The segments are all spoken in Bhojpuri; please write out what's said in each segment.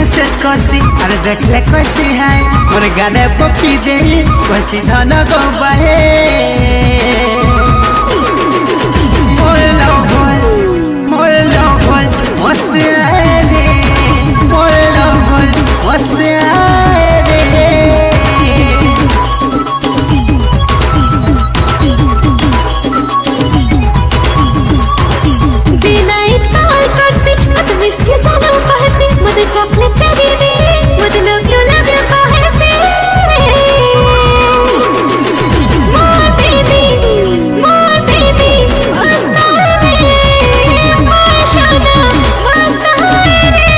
मैसेज करसी अरे देख ले कैसी है मोर गाने पपी दे कैसी धन गो बहे मोर लव मस्त आए रे मोर लव मस्त आए रे chocolate cherry de would love you kahese more baby wasta re mashana wasta re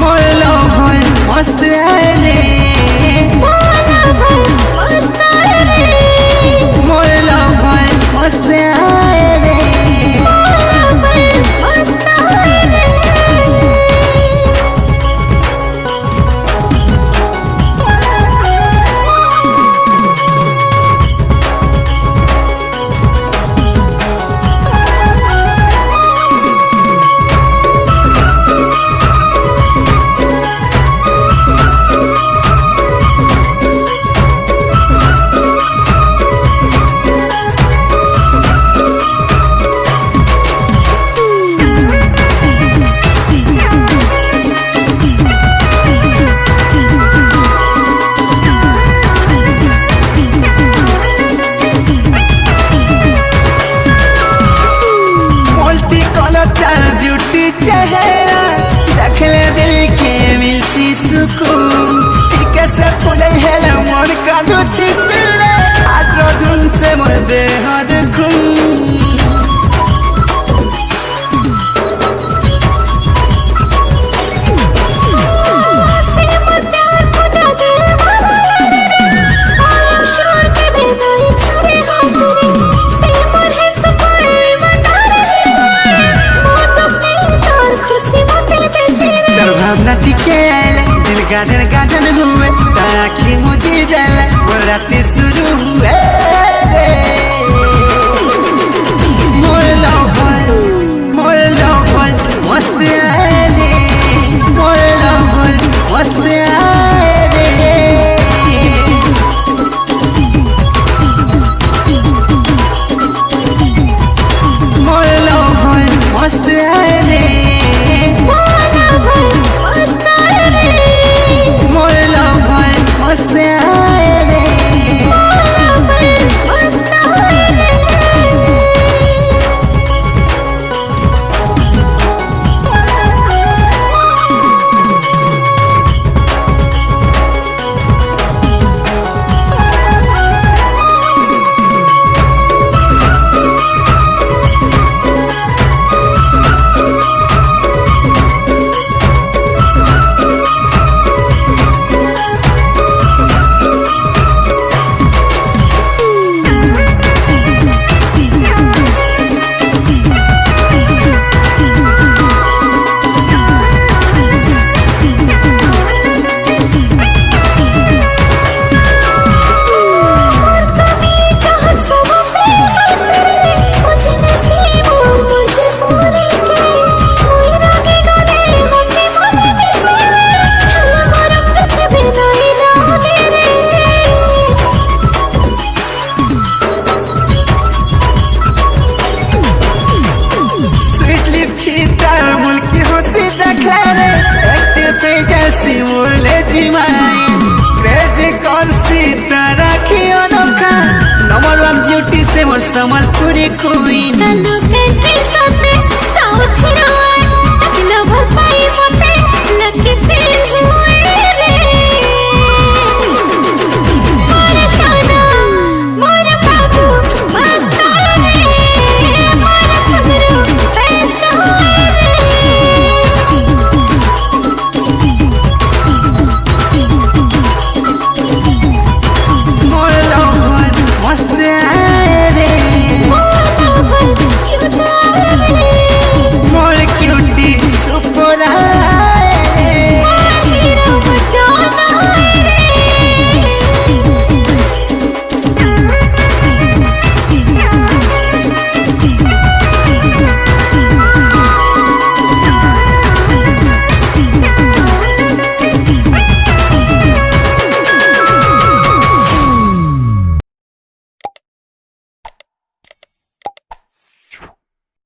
more love मस्त आए रे मस्त आए रे ब्यूटी चेहरा देख ले दिल के मिलसी सुकून ठीक से फुले हेला मन का दूती सिले आद्र धुन से मोर देह दुखुन भावना टिके दिल गार्डन हुए ताकि मुझे जले वो रात शुरू हुए